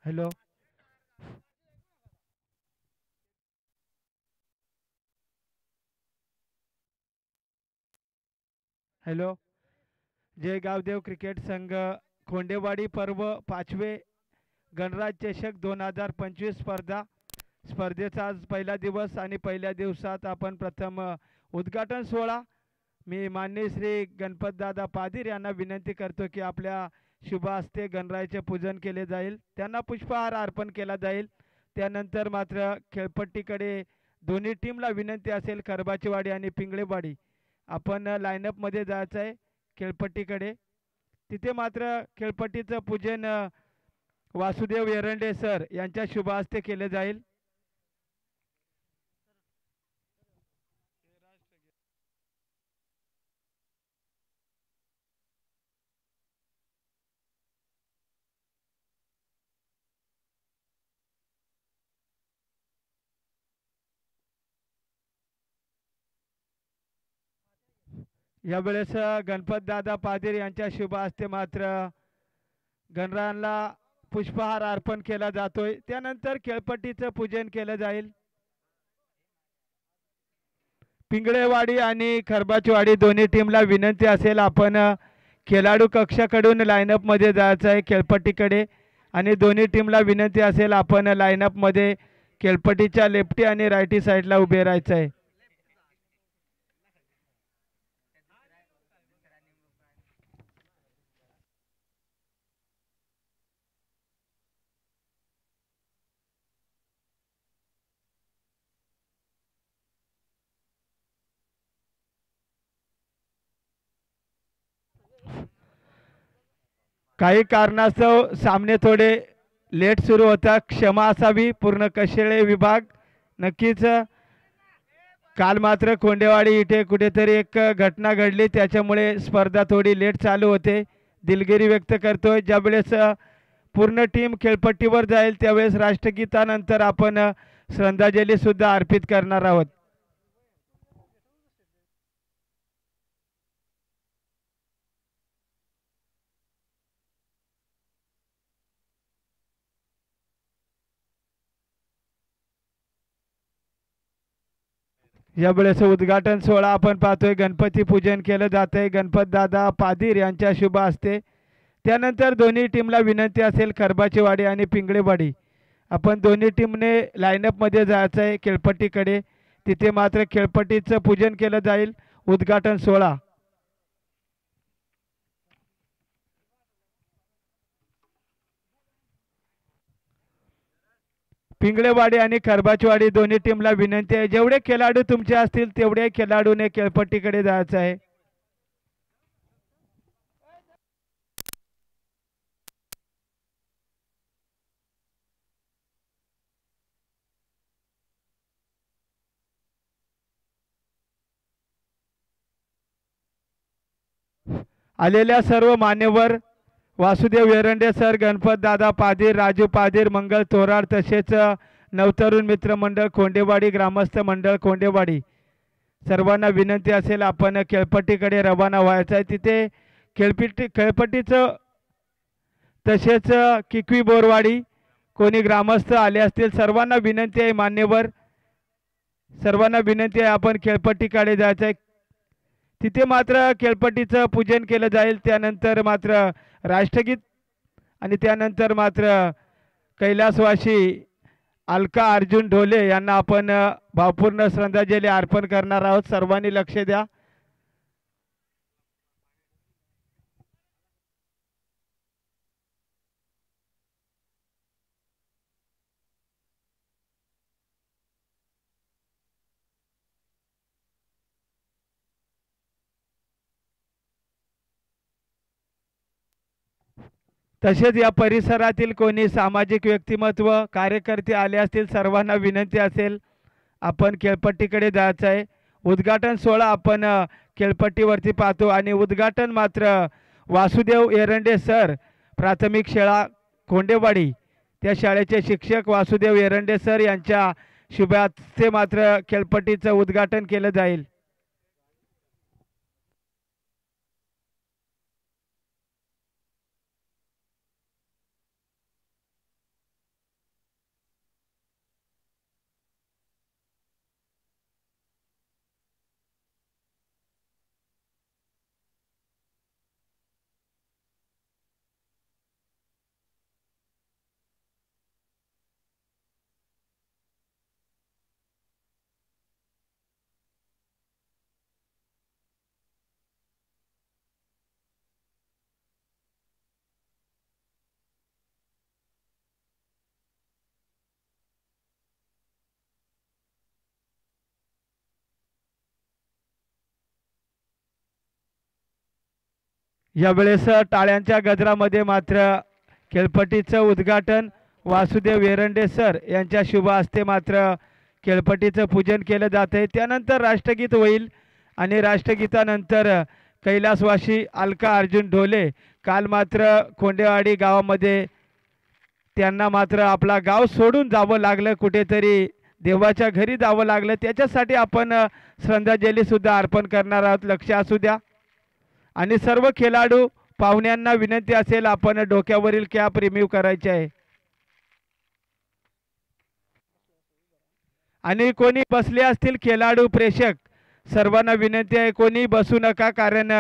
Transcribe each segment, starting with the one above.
Hello. Hello. जय Gavdev cricket संघ खोंडेवाडी पर्व 5वे गणराज चषक 2025 स्पर्धेचा आज पहिला दिवस आणि पहिल्या दिवसात आपण प्रथम उद्घाटन सोहळा मी माननीय श्री गणपतदादा पादीर यांना विनंती करतो की आपल्या शुभ हस्ते गणरायाचे पूजन केले जाईल, त्यांना पुष्पहार अर्पण केला जाईल. त्यानंतर मात्र खेळपट्टीकडे दोन्ही टीमला विनंती असेल खरबाचीवाडी आणि पिंगळेवाडी आपण लाईनअपमध्ये जायचं आहे खेळपट्टीकडे. तिथे मात्र खेळपट्टीचं पूजन वासुदेव एरंडे सर यांच्या शुभ हस्ते केले जाईल. यावेळेस गणपतदादा पादीर यांच्या शुभ हस्ते मात्र गणरायांना पुष्पहार अर्पण केला जातोय. त्यानंतर खेळपट्टीचं पूजन केलं जाईल. पिंगळेवाडी आणि खरबाचवाडी दोन्ही टीमला विनंती असेल आपण खेळाडू कक्षाकडून लाईनअपमध्ये जायचं आहे खेळपट्टीकडे आणि दोन्ही टीमला विनंती असेल आपण लाईनअपमध्ये खेळपट्टीच्या लेफ्टी आणि राईटी साईडला उभे राहायचं आहे. काही कारणास्तव सामने थोडे लेट सुरू होता, क्षमा असावी पूर्ण कशेळे विभाग. नक्कीच काल मात्र कोंडेवाडी इथे कुठेतरी एक घटना घडली त्याच्यामुळे स्पर्धा थोडी लेट चालू होते. दिलगिरी व्यक्त करतोय. ज्यावेळेस पूर्ण टीम खेळपट्टीवर जाईल त्यावेळेस राष्ट्रगीतानंतर आपण श्रद्धांजली सुद्धा अर्पित करणार आहोत. यावेळेस उद्घाटन सोहळा आपण पाहतोय, गणपती पूजन केलं जात आहे गणपतदादा पादीर यांच्या शुभ हस्ते. त्यानंतर दोन्ही टीमला विनंती असेल खरबाचीवाडी आणि पिंगळेवाडी आपण दोन्ही टीमने लाईनअपमध्ये जायचं आहे खेळपट्टीकडे. तिथे मात्र खेळपट्टीचं पूजन केलं जाईल. उद्घाटन सोहळा पिंगळेवाडी आणि खरबाचवाडी दोन्ही टीमला विनंती आहे जेवढे खेळाडू तुमचे असतील तेवढे खेळाडूने खेळपट्टीकडे जायचं आहे. आलेल्या सर्व मान्यवर वासुदेव एरंडे सर, गणपतदादा पादीर, राजू पादीर, मंगल तोराड तसेच नवतरुण मित्र मंडळ खोंडेवाडी, ग्रामस्थ मंडळ खोंडेवाडी सर्वांना विनंती असेल आपण खेळपट्टीकडे रवाना व्हायचं आहे. तिथे खेळपट्टीचं तसेच किकवी बोरवाडी कोणी ग्रामस्थ आले असतील सर्वांना विनंती आहे मान्यवर सर्वांना विनंती आहे आपण खेळपट्टीकडे जायचं आहे. तिथे मात्र खेळपट्टीचं पूजन केलं जाईल. त्यानंतर मात्र राष्ट्रगीत आणि त्यानंतर मात्र कैलासवासी अलका अर्जुन ढोले यांना आपण भावपूर्ण श्रद्धांजली अर्पण करणार आहोत. सर्वांनी लक्ष द्या. तसेच या परिसरातील कोणी सामाजिक व्यक्तिमत्व कार्यकर्ते आले असतील सर्वांना विनंती असेल आपण खेळपट्टीकडे जायचं आहे. उद्घाटन सोहळा आपण खेळपट्टीवरती पाहतो आणि उद्घाटन मात्र वासुदेव एरंडे सर, प्राथमिक शाळा खोंडेवाडी त्या शाळेचे शिक्षक वासुदेव एरंडे सर यांच्या शुभ हस्ते मात्र खेळपट्टीचं उद्घाटन केलं जाईल. यावेळेस टाळ्यांच्या गजरामध्ये मात्र खेळपट्टीचं उद्घाटन वासुदेव वेरंडे सर यांच्या शुभ हस्ते मात्र खेळपट्टीचं पूजन केलं जात आहे। त्यानंतर राष्ट्रगीत होईल आणि राष्ट्रगीतानंतर कैलासवासी अलका अर्जुन ढोले काल मात्र खोंडेवाडी गावामध्ये त्यांना मात्र आपला गाव सोडून जावं लागलं, कुठेतरी देवाच्या घरी जावं लागलं, त्याच्यासाठी आपण श्रद्धांजली सुद्धा अर्पण करणार आहोत, लक्ष असू द्या। आणि सर्व खेळाडू पाहुण्यांना विनंती असेल आपण डोक्यावरील कॅप रिमूव्ह करायचे आहे आणि कोणी बसले असतील खेळाडू प्रेक्षक सर्वांना विनंती आहे कोणी बसू नका, कारण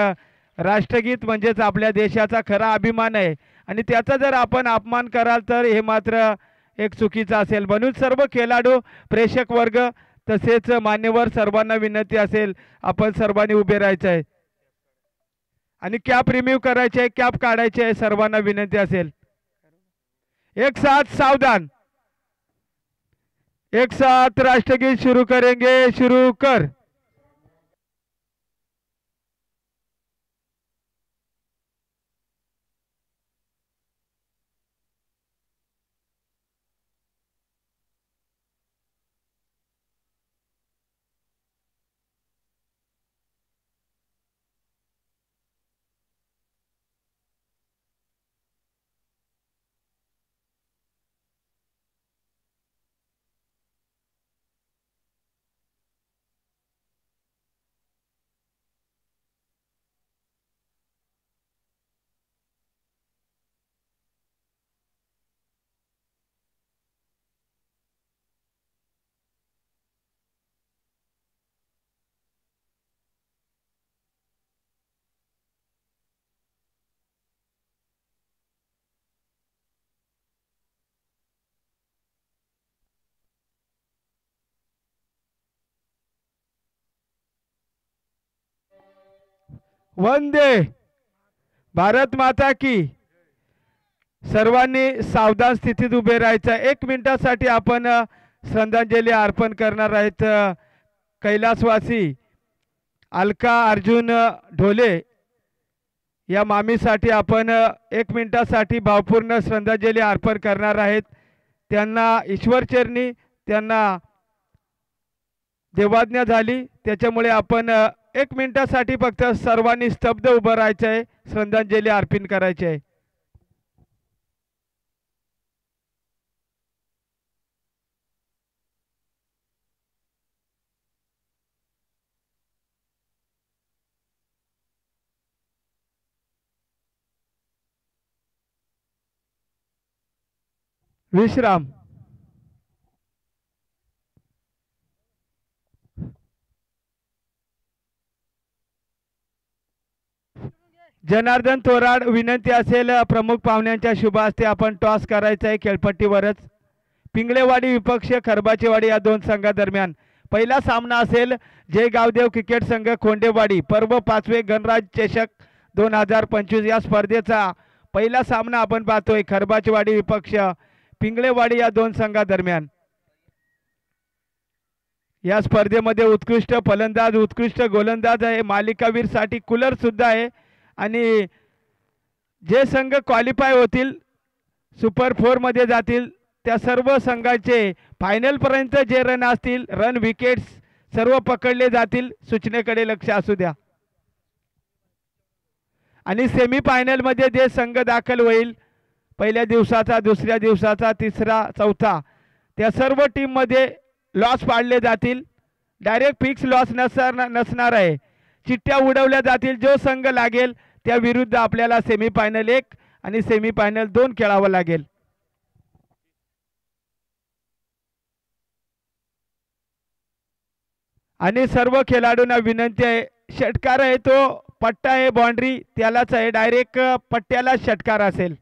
राष्ट्रगीत म्हणजेच आपल्या देशाचा खरा अभिमान आहे आणि त्याचा जर आपण अपमान कराल तर हे मात्र एक चुकीचं असेल। म्हणून सर्व खेळाडू प्रेक्षक वर्ग तसेच मान्यवर सर्वांना विनंती असेल आपण सर्वांनी उभे राहायचं आहे आणि कॅप रिमूव्ह करायचे आहे, कॅप काढायचे आहे, सर्वांना विनंती असेल। एक साथ सावधान, एक साथ राष्ट्रगीत शुरू करेंगे, शुरू कर। वंदे भारत माता की। सर्वांनी सावधान स्थितीत उभे राहायचं। 1 मिनिटासाठी आपण श्रद्धांजली अर्पण करणार आहेत कैलासवासी अलका अर्जुन ढोले या मामीसाठी आपण 1 मिनिटासाठी भावपूर्ण श्रद्धांजली अर्पण करणार आहेत। त्यांना ईश्वरचरणी त्यांना देवाज्ञा झाली, त्याच्यामुळे आपण 1 मिनिटासाठी फक्त सर्वांनी स्तब्ध उभं राहायचं आहे, श्रद्धांजली अर्पण करायची आहे। विश्राम। जनार्दन तोराड विनंती असेल प्रमुख पाहुण्यांच्या शुभ हस्ते आपण टॉस करायचा आहे खेळपट्टीवरच। पिंगळेवाडी विपक्ष खरबाचेवाडी या दोन संघादरम्यान पहिला सामना असेल जय गावदेव क्रिकेट संघ खोंडेवाडी पर्व 5वे गणराज चषक 2025 या स्पर्धेचा पहिला सामना आपण पाहतोय खरबाचेवाडी विपक्ष पिंगळेवाडी या दोन संघादरम्यान। या स्पर्धेमध्ये उत्कृष्ट फलंदाज उत्कृष्ट गोलंदाज आहे, मालिकावीर साठी कूलर सुद्धा आहे आणि जे संघ क्वालिफाय होतील सुपर 4 मध्ये जातील त्या सर्व संघाचे फायनल पर्यंत जे रन असतील रन विकेट्स सर्व पकडले जातील, सूचनेकडे लक्ष असू द्या। आणि सेमी फायनल मध्ये जे संघ दाखल होईल पहिल्या दिवसाचा दुसऱ्या दिवसाचा तिसरा चौथा त्या सर्व टीम मध्ये लॉस पाडले जातील, डायरेक्ट फिक्स लॉस नसणार आहे, चिठ्ठ्या उडवल्या जातील। जो संघ लागेल त्या विरुद्ध आपल्याला सेमी फायनल 1 आणि सेमी फायनल 2 खेळावं लागेल। आणि सर्व खेळाडूंना विनंती आहे षटकार आहे तो पट्टा आहे बाउंड्री त्यालाच आहे, डायरेक्ट पट्ट्याला षटकार असेल।